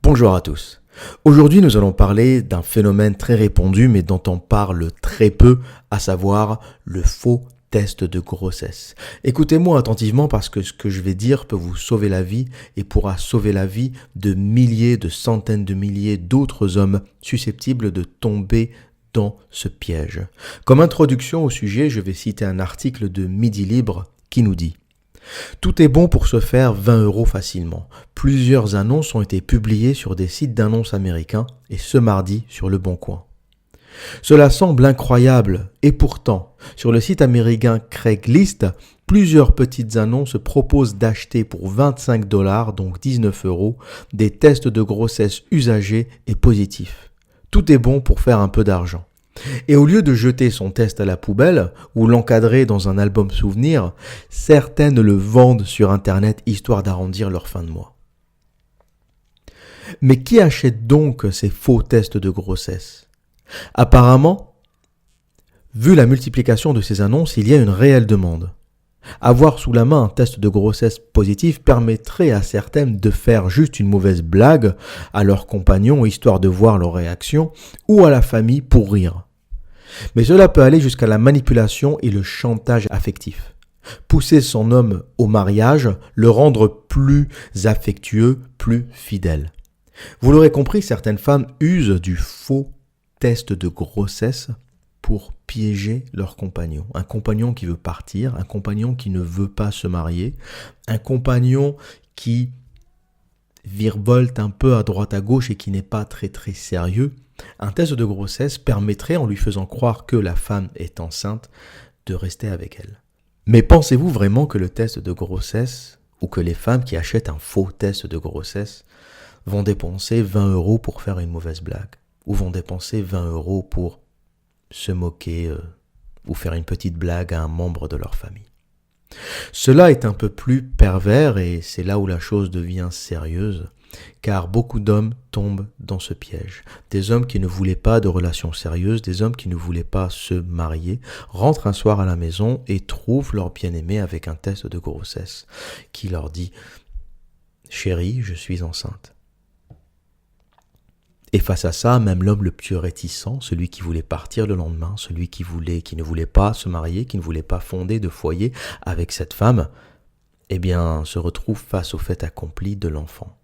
Bonjour à tous. Aujourd'hui, nous allons parler d'un phénomène très répandu mais dont on parle très peu, à savoir le faux test de grossesse. Écoutez-moi attentivement parce que ce que je vais dire peut vous sauver la vie et pourra sauver la vie de milliers, de centaines de milliers d'autres hommes susceptibles de tomber dans ce piège. Comme introduction au sujet, je vais citer un article de Midi Libre qui nous dit: tout est bon pour se faire 20 € facilement. Plusieurs annonces ont été publiées sur des sites d'annonces américains et ce mardi sur Le Bon Coin. Cela semble incroyable et pourtant, sur le site américain Craigslist, plusieurs petites annonces proposent d'acheter pour 25 $, donc 19 €, des tests de grossesse usagés et positifs. Tout est bon pour faire un peu d'argent. Et au lieu de jeter son test à la poubelle ou l'encadrer dans un album souvenir, certaines le vendent sur Internet histoire d'arrondir leur fin de mois. Mais qui achète donc ces faux tests de grossesse ? Apparemment, vu la multiplication de ces annonces, il y a une réelle demande. Avoir sous la main un test de grossesse positif permettrait à certaines de faire juste une mauvaise blague à leurs compagnons histoire de voir leur réaction ou à la famille pour rire. Mais cela peut aller jusqu'à la manipulation et le chantage affectif. Pousser son homme au mariage, le rendre plus affectueux, plus fidèle. Vous l'aurez compris, certaines femmes usent du faux test de grossesse pour piéger leur compagnon. Un compagnon qui veut partir, un compagnon qui ne veut pas se marier, un compagnon qui virevolte un peu à droite à gauche et qui n'est pas très sérieux. Un test de grossesse permettrait, en lui faisant croire que la femme est enceinte, de rester avec elle. Mais pensez-vous vraiment que le test de grossesse, ou que les femmes qui achètent un faux test de grossesse, vont dépenser 20 € pour faire une mauvaise blague, ou vont dépenser 20 € pour se moquer ou faire une petite blague à un membre de leur famille? Cela est un peu plus pervers et c'est là où la chose devient sérieuse, car beaucoup d'hommes tombent dans ce piège. Des hommes qui ne voulaient pas de relations sérieuses, des hommes qui ne voulaient pas se marier, rentrent un soir à la maison et trouvent leur bien-aimé avec un test de grossesse qui leur dit « Chérie, je suis enceinte ». Et face à ça, même l'homme le plus réticent, celui qui voulait partir le lendemain, celui qui ne voulait pas se marier, qui ne voulait pas fonder de foyer avec cette femme, eh bien, se retrouve face au fait accompli de l'enfant.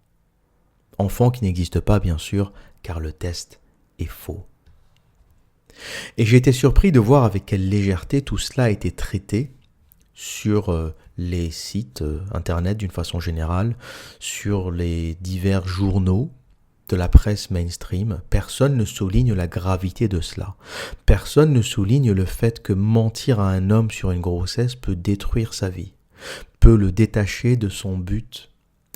Enfant qui n'existe pas, bien sûr, car le test est faux. Et j'ai été surpris de voir avec quelle légèreté tout cela a été traité sur les sites internet d'une façon générale, sur les divers journaux de la presse mainstream. Personne ne souligne la gravité de cela. Personne ne souligne le fait que mentir à un homme sur une grossesse peut détruire sa vie, peut le détacher de son but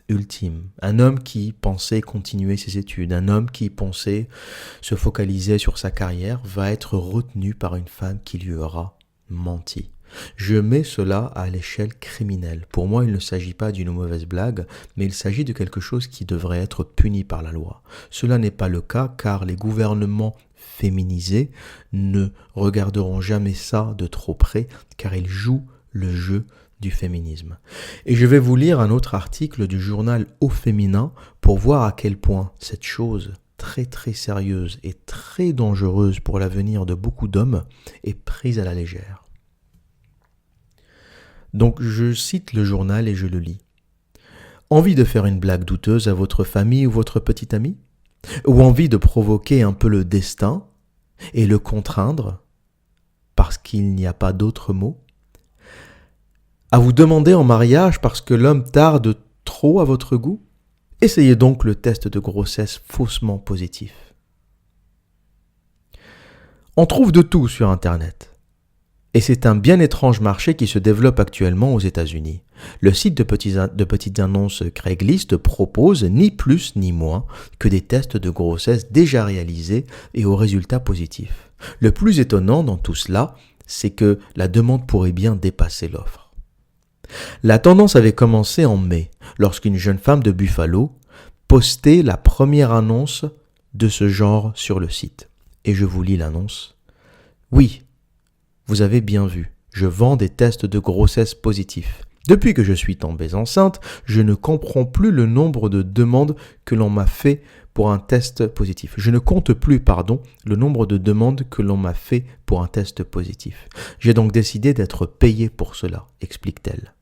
ultime. Un homme qui pensait continuer ses études, un homme qui pensait se focaliser sur sa carrière va être retenu par une femme qui lui aura menti. Je mets cela à l'échelle criminelle. Pour moi, il ne s'agit pas d'une mauvaise blague, mais il s'agit de quelque chose qui devrait être puni par la loi. Cela n'est pas le cas car les gouvernements féminisés ne regarderont jamais ça de trop près car ils jouent le jeu du féminisme. Et je vais vous lire un autre article du journal Au Féminin pour voir à quel point cette chose très sérieuse et très dangereuse pour l'avenir de beaucoup d'hommes est prise à la légère. Donc je cite le journal et je le lis. Envie de faire une blague douteuse à votre famille ou votre petit ami ? Ou envie de provoquer un peu le destin et le contraindre parce qu'il n'y a pas d'autre mot ? À vous demander en mariage parce que l'homme tarde trop à votre goût ? Essayez donc le test de grossesse faussement positif. On trouve de tout sur Internet. Et c'est un bien étrange marché qui se développe actuellement aux États-Unis. Le site de petites annonces Craigslist propose ni plus ni moins que des tests de grossesse déjà réalisés et aux résultats positifs. Le plus étonnant dans tout cela, c'est que la demande pourrait bien dépasser l'offre. La tendance avait commencé en mai, lorsqu'une jeune femme de Buffalo postait la première annonce de ce genre sur le site. Et je vous lis l'annonce. Oui, vous avez bien vu, je vends des tests de grossesse positifs. Depuis que je suis tombée enceinte, je ne comprends plus le nombre de demandes que l'on m'a fait pour un test positif. Je ne compte plus, le nombre de demandes que l'on m'a fait pour un test positif. J'ai donc décidé d'être payée pour cela, explique-t-elle.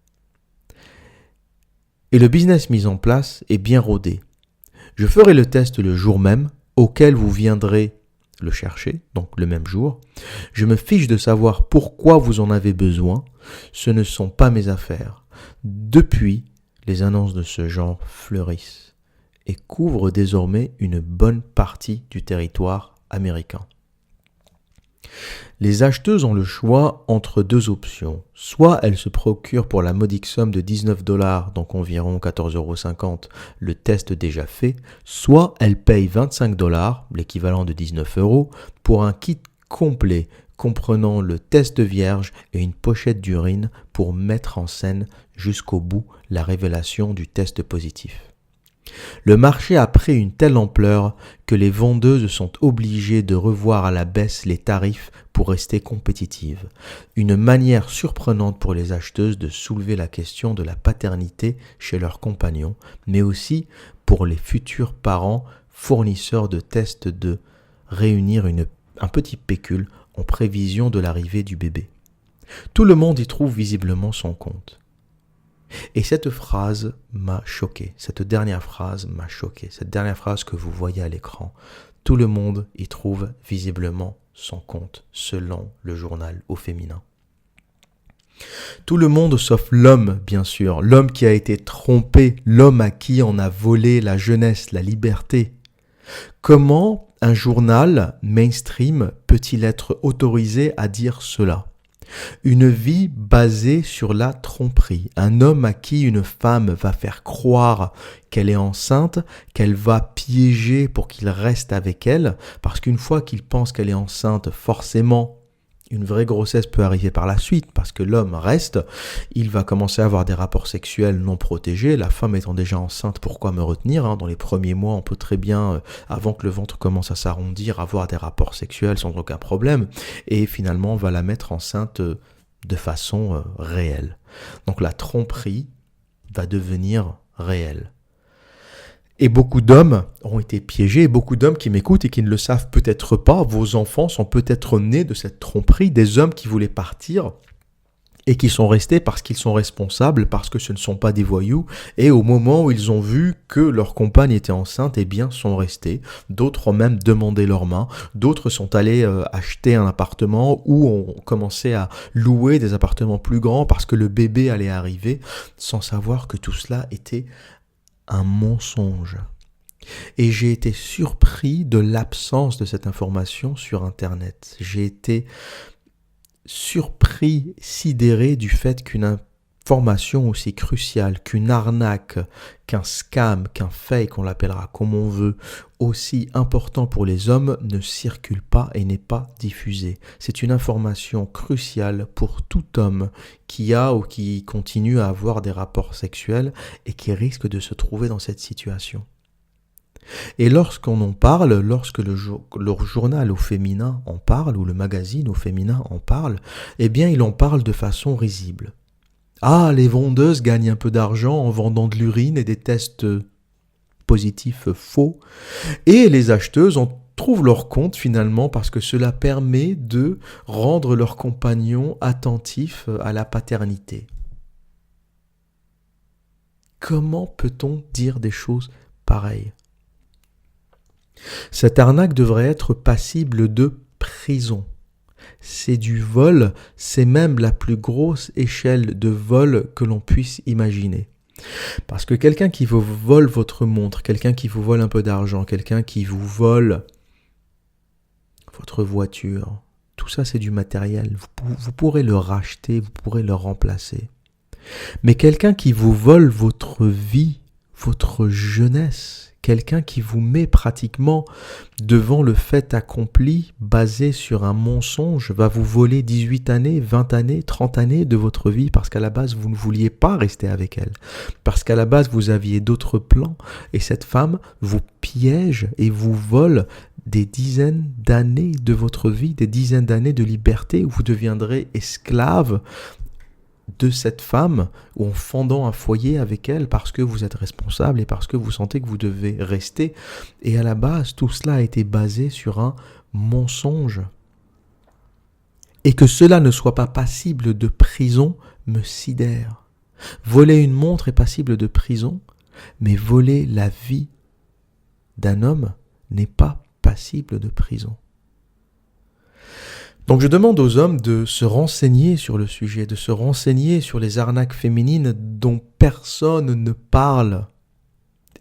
Et le business mis en place est bien rodé. Je ferai le test le jour même, auquel vous viendrez le chercher, donc le même jour. Je me fiche de savoir pourquoi vous en avez besoin. Ce ne sont pas mes affaires. Depuis, les annonces de ce genre fleurissent et couvrent désormais une bonne partie du territoire américain. Les acheteuses ont le choix entre deux options. Soit elles se procurent pour la modique somme de $19, donc environ 14,50 €, le test déjà fait, soit elles payent $25, l'équivalent de 19 €, pour un kit complet comprenant le test vierge et une pochette d'urine pour mettre en scène jusqu'au bout la révélation du test positif. Le marché a pris une telle ampleur que les vendeuses sont obligées de revoir à la baisse les tarifs pour rester compétitives. Une manière surprenante pour les acheteuses de soulever la question de la paternité chez leurs compagnons, mais aussi pour les futurs parents fournisseurs de tests de réunir un petit pécule en prévision de l'arrivée du bébé. Tout le monde y trouve visiblement son compte. Et cette phrase m'a choqué, cette dernière phrase m'a choqué, cette dernière phrase que vous voyez à l'écran. Tout le monde y trouve visiblement son compte, selon le journal au féminin. Tout le monde sauf l'homme, bien sûr, l'homme qui a été trompé, l'homme à qui on a volé la jeunesse, la liberté. Comment un journal mainstream peut-il être autorisé à dire cela ? Une vie basée sur la tromperie. Un homme à qui une femme va faire croire qu'elle est enceinte, qu'elle va piéger pour qu'il reste avec elle, parce qu'une fois qu'il pense qu'elle est enceinte, forcément, une vraie grossesse peut arriver par la suite, parce que l'homme reste, il va commencer à avoir des rapports sexuels non protégés. La femme étant déjà enceinte, pourquoi me retenir ? Dans les premiers mois, on peut très bien, avant que le ventre commence à s'arrondir, avoir des rapports sexuels sans aucun problème. Et finalement, on va la mettre enceinte de façon réelle. Donc la tromperie va devenir réelle. Et beaucoup d'hommes ont été piégés, et beaucoup d'hommes qui m'écoutent et qui ne le savent peut-être pas, vos enfants sont peut-être nés de cette tromperie, des hommes qui voulaient partir et qui sont restés parce qu'ils sont responsables, parce que ce ne sont pas des voyous, et au moment où ils ont vu que leur compagne était enceinte, eh bien sont restés. D'autres ont même demandé leur main, d'autres sont allés acheter un appartement ou ont commencé à louer des appartements plus grands parce que le bébé allait arriver, sans savoir que tout cela était un mensonge. Et j'ai été surpris de l'absence de cette information sur Internet. J'ai été surpris, sidéré du fait qu'une information aussi cruciale, qu'une arnaque, qu'un scam, qu'un fake, on l'appellera comme on veut, aussi important pour les hommes, ne circule pas et n'est pas diffusée. C'est une information cruciale pour tout homme qui a ou qui continue à avoir des rapports sexuels et qui risque de se trouver dans cette situation. Et lorsqu'on en parle, lorsque le journal au féminin en parle, ou le magazine au féminin en parle, eh bien il en parle de façon risible. Ah, les vendeuses gagnent un peu d'argent en vendant de l'urine et des tests positifs faux. Et les acheteuses en trouvent leur compte finalement parce que cela permet de rendre leurs compagnons attentifs à la paternité. Comment peut-on dire des choses pareilles ? Cette arnaque devrait être passible de prison. C'est du vol, c'est même la plus grosse échelle de vol que l'on puisse imaginer. Parce que quelqu'un qui vous vole votre montre, quelqu'un qui vous vole un peu d'argent, quelqu'un qui vous vole votre voiture, tout ça c'est du matériel. Vous pourrez le racheter, vous pourrez le remplacer. Mais quelqu'un qui vous vole votre vie, votre jeunesse, quelqu'un qui vous met pratiquement devant le fait accompli basé sur un mensonge va vous voler 18 années, 20 années, 30 années de votre vie parce qu'à la base vous ne vouliez pas rester avec elle. Parce qu'à la base vous aviez d'autres plans et cette femme vous piège et vous vole des dizaines d'années de votre vie, des dizaines d'années de liberté où vous deviendrez esclave de cette femme ou en fondant un foyer avec elle parce que vous êtes responsable et parce que vous sentez que vous devez rester. Et à la base, tout cela a été basé sur un mensonge. Et que cela ne soit pas passible de prison me sidère. Voler une montre est passible de prison, mais voler la vie d'un homme n'est pas passible de prison. Donc je demande aux hommes de se renseigner sur le sujet, de se renseigner sur les arnaques féminines dont personne ne parle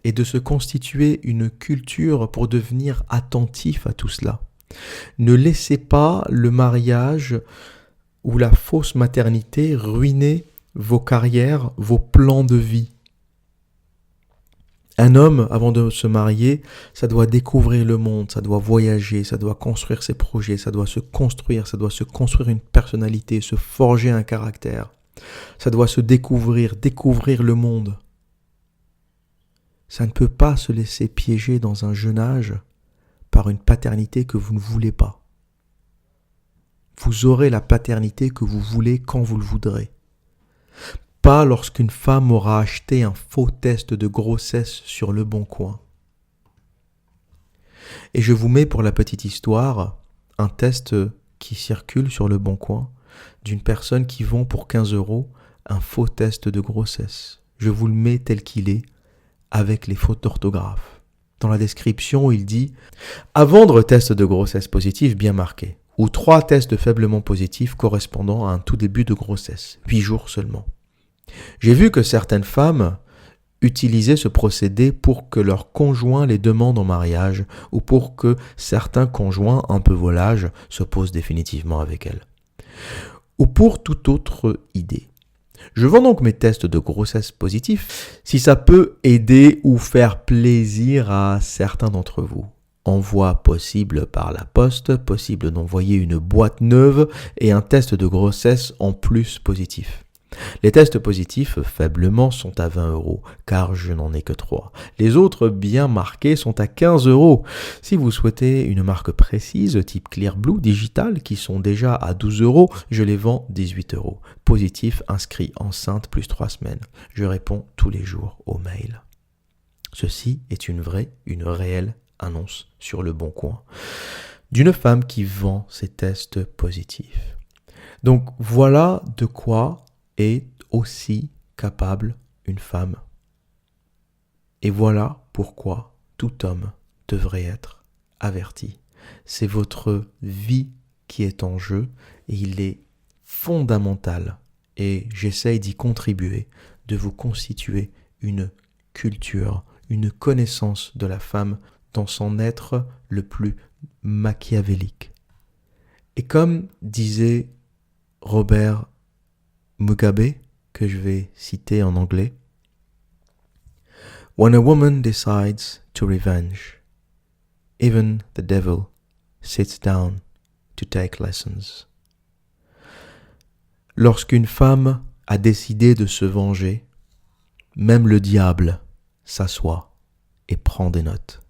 et de se constituer une culture pour devenir attentif à tout cela. Ne laissez pas le mariage ou la fausse maternité ruiner vos carrières, vos plans de vie. Un homme, avant de se marier, ça doit découvrir le monde, ça doit voyager, ça doit construire ses projets, ça doit se construire une personnalité, se forger un caractère. Ça doit se découvrir le monde. Ça ne peut pas se laisser piéger dans un jeune âge par une paternité que vous ne voulez pas. Vous aurez la paternité que vous voulez quand vous le voudrez. Pas lorsqu'une femme aura acheté un faux test de grossesse sur Le Bon Coin. Et je vous mets pour la petite histoire un test qui circule sur Le Bon Coin d'une personne qui vend pour 15 € un faux test de grossesse. Je vous le mets tel qu'il est avec les fautes d'orthographe. Dans la description, il dit « À vendre test de grossesse positif bien marqué ou 3 tests faiblement positifs correspondant à un tout début de grossesse, 8 jours seulement. » J'ai vu que certaines femmes utilisaient ce procédé pour que leur conjoint les demande en mariage ou pour que certains conjoints un peu volages se posent définitivement avec elles. Ou pour toute autre idée. Je vends donc mes tests de grossesse positifs si ça peut aider ou faire plaisir à certains d'entre vous. Envoi possible par la poste, possible d'envoyer une boîte neuve et un test de grossesse en plus positif. Les tests positifs faiblement sont à 20 €, car je n'en ai que 3. Les autres bien marqués sont à 15 €. Si vous souhaitez une marque précise, type Clearblue Digital, qui sont déjà à 12 €, je les vends 18 €. Positif, inscrit enceinte, plus 3 semaines. Je réponds tous les jours aux mails. Ceci est une réelle annonce sur Le Bon Coin d'une femme qui vend ses tests positifs. Donc voilà de quoi est aussi capable une femme. Et voilà pourquoi tout homme devrait être averti. C'est votre vie qui est en jeu et il est fondamental, et j'essaye d'y contribuer, de vous constituer une culture, une connaissance de la femme dans son être le plus machiavélique. Et comme disait Robert Mugabe, que je vais citer en anglais, When a woman decides to revenge, even the devil sits down to take lessons. Lorsqu'une femme a décidé de se venger, même le diable s'assoit et prend des notes.